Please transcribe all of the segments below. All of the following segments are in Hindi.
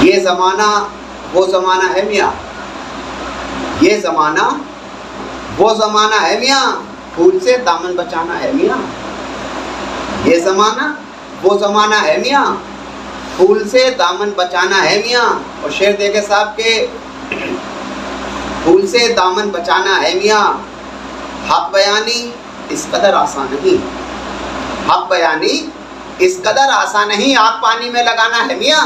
ये ज़माना वो ज़माना है मियाँ, ये ज़माना वो ज़माना है मियाँ, फूल से दामन बचाना है मियाँ। ये ज़माना वो ज़माना है मियाँ, फूल से दामन बचाना है मियाँ। और शेर देखे साहब के, फूल से दामन बचाना है मियाँ, हक बयानी इस कदर आसान नहीं, हक बयानी इस कदर आसान नहीं, आग पानी में लगाना है मियाँ।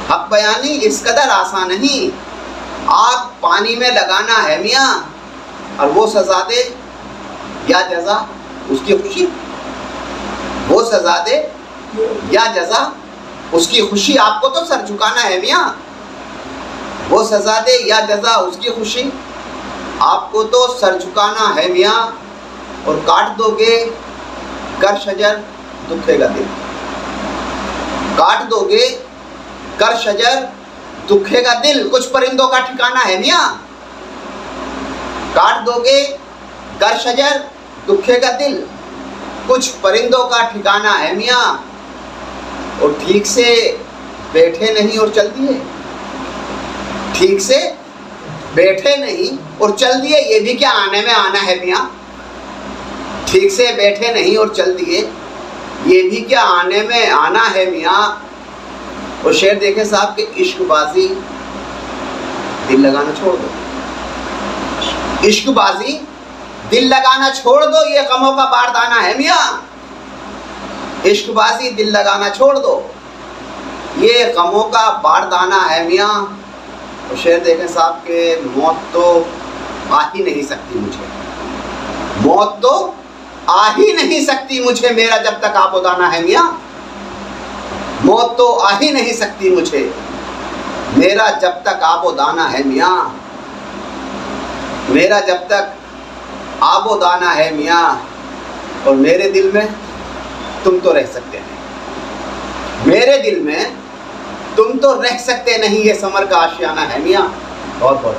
हक बयानी इस कदर आसान नहीं, आग पानी में लगाना है मियाँ। और वो सजा दे या जजा उसकी खुशी, वो सजा दे या जजा उसकी खुशी, आपको तो सर झुकाना है मियाँ। वो सजा दे या जजा उसकी खुशी, आपको तो सर झुकाना है मियाँ। और काट दोगे कर शजर दुखेगा दिल, काट दोगे कर शजर दुखेगा दिल, कुछ परिंदों का ठिकाना है मियाँ। काट दोगे कर शजर दुखेगा दिल, कुछ परिंदों का ठिकाना है मियाँ। और ठीक से बैठे नहीं और चल दिए, ठीक से बैठे नहीं और चल दिए, ये भी क्या आने में आना है मियाँ। ठीक से बैठे नहीं और चल दिए, ये भी क्या आने में आना है मियाँ। और शेर देखे साहब के, इश्कबाजी दिल लगाना छोड़ दो, इश्कबाजी दिल लगाना छोड़ दो, ये गमों का बारदाना है मियाँ। इश्कबाजी दिल लगाना छोड़ दो, ये गमों का बारदाना है मियाँ। और शेर देखें साहब के, मौत तो आ ही नहीं सकती मुझे, मौत तो आ ही नहीं सकती मुझे, मेरा जब तक आबोदाना है मियाँ। मौत तो आ ही नहीं सकती मुझे, मेरा जब तक आबोदाना है मियाँ। मेरा जब तक आबोदाना है मियाँ। और मेरे दिल में तुम तो रह सकते नहीं, मेरे दिल में तुम तो रह सकते नहीं, ये समर का आशियाना है मियाँ। बहुत बहुत